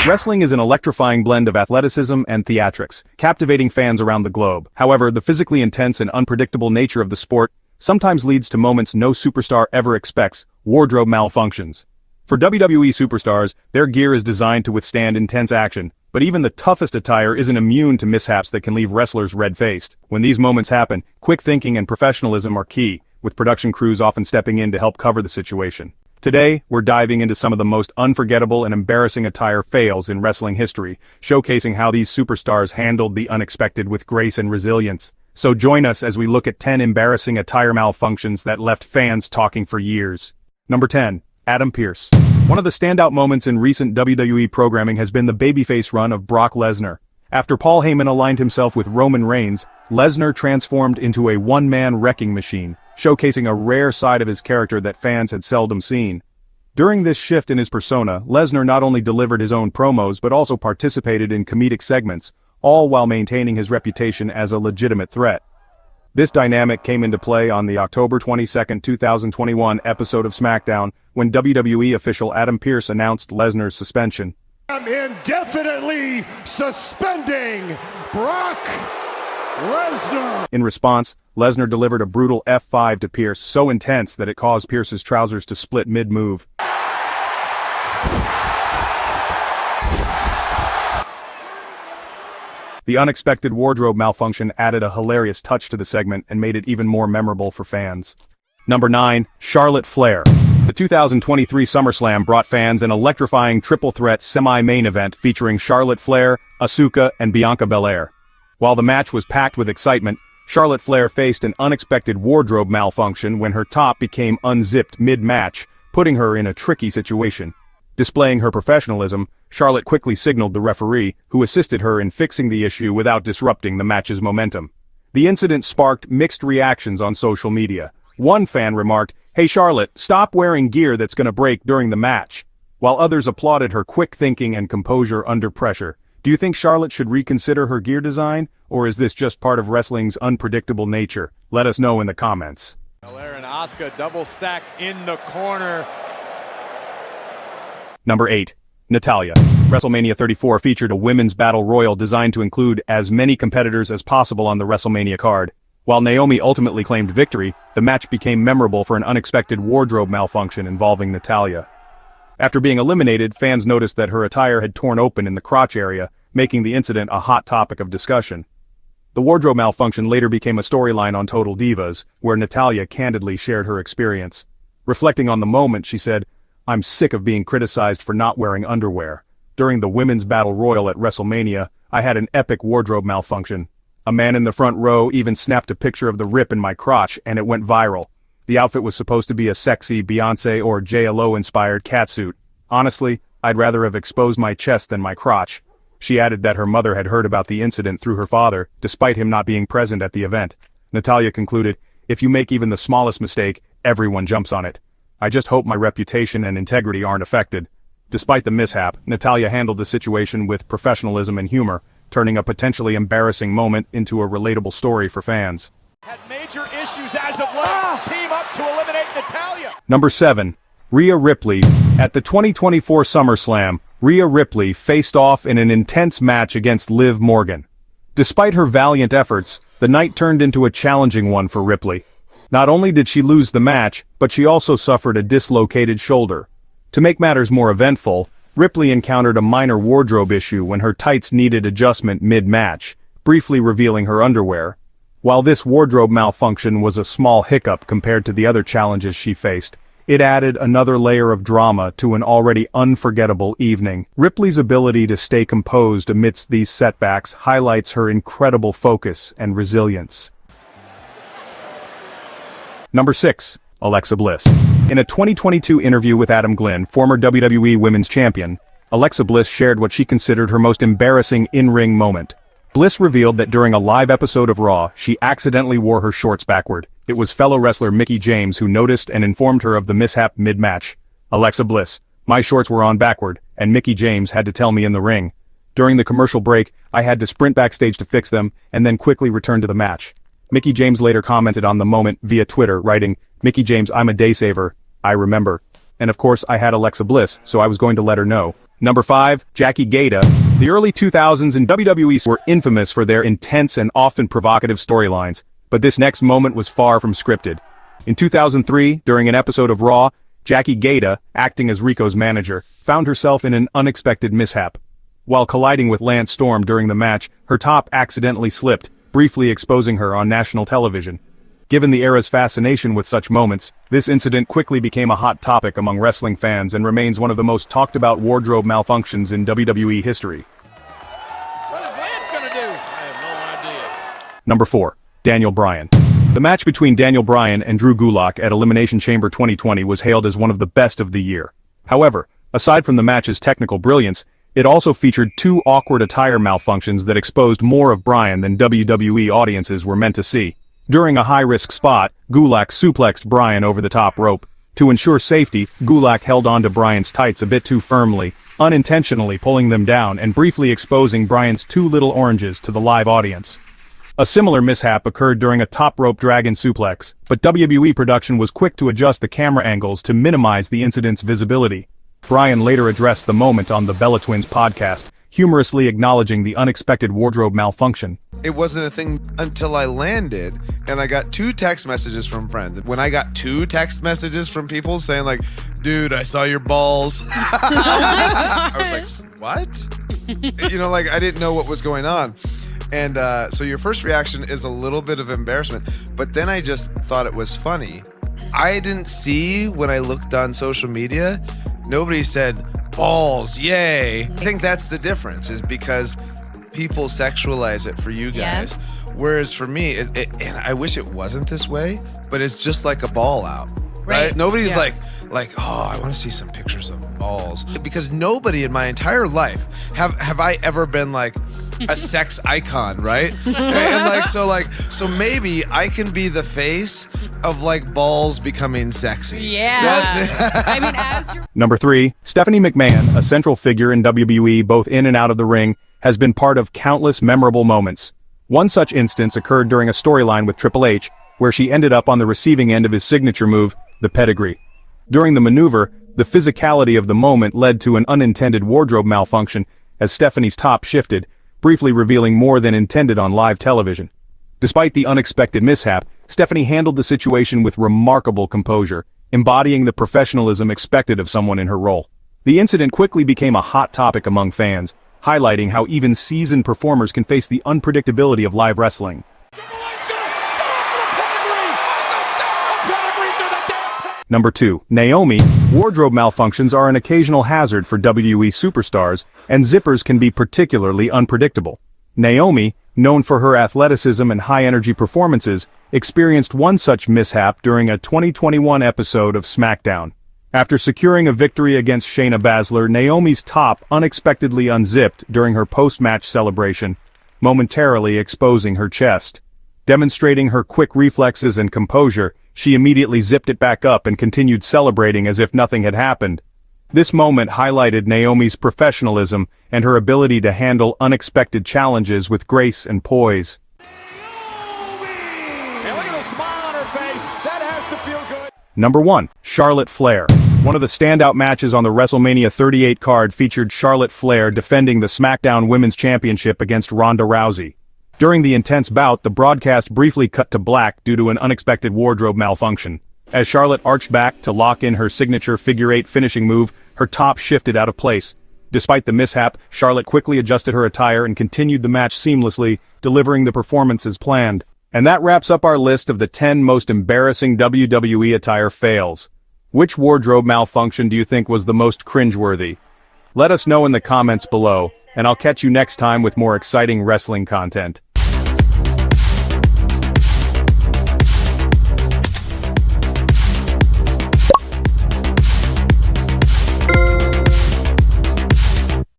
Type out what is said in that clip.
Wrestling is an electrifying blend of athleticism and theatrics, captivating fans around the globe. However, the physically intense and unpredictable nature of the sport sometimes leads to moments no superstar ever expects: wardrobe malfunctions. For WWE superstars, their gear is designed to withstand intense action, but even the toughest attire isn't immune to mishaps that can leave wrestlers red-faced. When these moments happen, quick thinking and professionalism are key, with production crews often stepping in to help cover the situation. Today, we're diving into some of the most unforgettable and embarrassing attire fails in wrestling history, showcasing how these superstars handled the unexpected with grace and resilience. So join us as we look at 10 embarrassing attire malfunctions that left fans talking for years. Number 10. Adam Pearce. One of the standout moments in recent WWE programming has been the babyface run of Brock Lesnar. After Paul Heyman aligned himself with Roman Reigns, Lesnar transformed into a one-man wrecking machine, showcasing a rare side of his character that fans had seldom seen. During this shift in his persona, Lesnar not only delivered his own promos but also participated in comedic segments, all while maintaining his reputation as a legitimate threat. This dynamic came into play on the October 22, 2021 episode of SmackDown, when WWE official Adam Pearce announced Lesnar's suspension. I'm indefinitely suspending Brock Lesnar. In response, Lesnar delivered a brutal F5 to Pearce, so intense that it caused Pearce's trousers to split mid-move. The unexpected wardrobe malfunction added a hilarious touch to the segment and made it even more memorable for fans. Number 9. Charlotte Flair. The 2023 SummerSlam brought fans an electrifying triple-threat semi-main event featuring Charlotte Flair, Asuka, and Bianca Belair. While the match was packed with excitement, Charlotte Flair faced an unexpected wardrobe malfunction when her top became unzipped mid-match, putting her in a tricky situation. Displaying her professionalism, Charlotte quickly signaled the referee, who assisted her in fixing the issue without disrupting the match's momentum. The incident sparked mixed reactions on social media. One fan remarked, "Hey Charlotte, stop wearing gear that's gonna break during the match," while others applauded her quick thinking and composure under pressure. Do you think Charlotte should reconsider her gear design, or is this just part of wrestling's unpredictable nature? Let us know in the comments. Flair and Asuka double stacked in the corner. Number 8. Natalya. WrestleMania 34 featured a women's battle royal designed to include as many competitors as possible on the WrestleMania card. While Naomi ultimately claimed victory, the match became memorable for an unexpected wardrobe malfunction involving Natalya. After being eliminated, fans noticed that her attire had torn open in the crotch area, making the incident a hot topic of discussion. The wardrobe malfunction later became a storyline on Total Divas, where Natalya candidly shared her experience. Reflecting on the moment, she said, "I'm sick of being criticized for not wearing underwear. During the women's battle royal at WrestleMania, I had an epic wardrobe malfunction. A man in the front row even snapped a picture of the rip in my crotch, and it went viral. The outfit was supposed to be a sexy Beyoncé or JLo-inspired catsuit. Honestly, I'd rather have exposed my chest than my crotch." She added that her mother had heard about the incident through her father, despite him not being present at the event. Natalya concluded, "If you make even the smallest mistake, everyone jumps on it. I just hope my reputation and integrity aren't affected." Despite the mishap, Natalya handled the situation with professionalism and humor, turning a potentially embarrassing moment into a relatable story for fans. Had major issues as of late. Team up to eliminate Natalya. Number 7. Rhea Ripley. At the 2024 SummerSlam, Rhea Ripley faced off in an intense match against Liv Morgan. Despite her valiant efforts, the night turned into a challenging one for Ripley. Not only did she lose the match, but she also suffered a dislocated shoulder. To make matters more eventful, Ripley encountered a minor wardrobe issue when her tights needed adjustment mid-match, briefly revealing her underwear. While this wardrobe malfunction was a small hiccup compared to the other challenges she faced, it added another layer of drama to an already unforgettable evening. Ripley's ability to stay composed amidst these setbacks highlights her incredible focus and resilience. Number 6. Alexa Bliss. In a 2022 interview with Adam Glynn, former WWE Women's Champion, Alexa Bliss shared what she considered her most embarrassing in-ring moment. Bliss revealed that during a live episode of Raw, she accidentally wore her shorts backward. It was fellow wrestler Mickie James who noticed and informed her of the mishap mid-match. "Alexa Bliss, my shorts were on backward, and Mickie James had to tell me in the ring. During the commercial break, I had to sprint backstage to fix them, and then quickly return to the match." Mickie James later commented on the moment via Twitter, writing, "Mickie James, I'm a day saver. I remember. And of course I had Alexa Bliss, so I was going to let her know." Number 5. Jackie Gayda. The early 2000s in WWE were infamous for their intense and often provocative storylines, but this next moment was far from scripted. In 2003, during an episode of Raw, Jackie Gayda, acting as Rico's manager, found herself in an unexpected mishap. While colliding with Lance Storm during the match, her top accidentally slipped, briefly exposing her on national television. Given the era's fascination with such moments, this incident quickly became a hot topic among wrestling fans and remains one of the most talked-about wardrobe malfunctions in WWE history. What is Lance gonna do? I have no idea. Number 4. Daniel Bryan. The match between Daniel Bryan and Drew Gulak at Elimination Chamber 2020 was hailed as one of the best of the year. However, aside from the match's technical brilliance, it also featured 2 awkward attire malfunctions that exposed more of Bryan than WWE audiences were meant to see. During a high-risk spot, Gulak suplexed Bryan over the top rope. To ensure safety, Gulak held onto Bryan's tights a bit too firmly, unintentionally pulling them down and briefly exposing Bryan's 2 little oranges to the live audience. A similar mishap occurred during a top rope dragon suplex, but WWE production was quick to adjust the camera angles to minimize the incident's visibility. Bryan later addressed the moment on the Bella Twins podcast, humorously acknowledging the unexpected wardrobe malfunction. It wasn't a thing until I landed, and I got 2 text messages from friends. When I got 2 text messages from people saying like, dude, I saw your balls. I was like, what? You know, like I didn't know what was going on. And so your first reaction is a little bit of embarrassment, but then I just thought it was funny. I didn't see when I looked on social media, nobody said, balls, yay. I think that's the difference, is because people sexualize it for you guys. Yeah. Whereas for me, and I wish it wasn't this way, but it's just like a ball out, right? Nobody's like, oh, I want to see some pictures of balls. Because nobody in my entire life have I ever been like a sex icon, right? and so maybe I can be the face of like balls becoming sexy. Yeah. That's it. I mean, as you're Number 3. Stephanie McMahon, a central figure in WWE both in and out of the ring, has been part of countless memorable moments. One such instance occurred during a storyline with Triple H, where she ended up on the receiving end of his signature move, the pedigree. During the maneuver, the physicality of the moment led to an unintended wardrobe malfunction as Stephanie's top shifted, briefly revealing more than intended on live television. Despite the unexpected mishap, Stephanie handled the situation with remarkable composure, embodying the professionalism expected of someone in her role. The incident quickly became a hot topic among fans, highlighting how even seasoned performers can face the unpredictability of live wrestling. Number 2. Naomi. Wardrobe malfunctions are an occasional hazard for WWE superstars, and zippers can be particularly unpredictable. Naomi, known for her athleticism and high-energy performances, experienced one such mishap during a 2021 episode of SmackDown. After securing a victory against Shayna Baszler, Naomi's top unexpectedly unzipped during her post-match celebration, momentarily exposing her chest. Demonstrating her quick reflexes and composure, she immediately zipped it back up and continued celebrating as if nothing had happened. This moment highlighted Naomi's professionalism and her ability to handle unexpected challenges with grace and poise. And look at the smile on her face. That has to feel good. Number 1. Charlotte Flair. One of the standout matches on the WrestleMania 38 card featured Charlotte Flair defending the SmackDown Women's Championship against Ronda Rousey. During the intense bout, the broadcast briefly cut to black due to an unexpected wardrobe malfunction. As Charlotte arched back to lock in her signature figure-8 finishing move, her top shifted out of place. Despite the mishap, Charlotte quickly adjusted her attire and continued the match seamlessly, delivering the performance as planned. And that wraps up our list of the 10 most embarrassing WWE attire fails. Which wardrobe malfunction do you think was the most cringeworthy? Let us know in the comments below, and I'll catch you next time with more exciting wrestling content.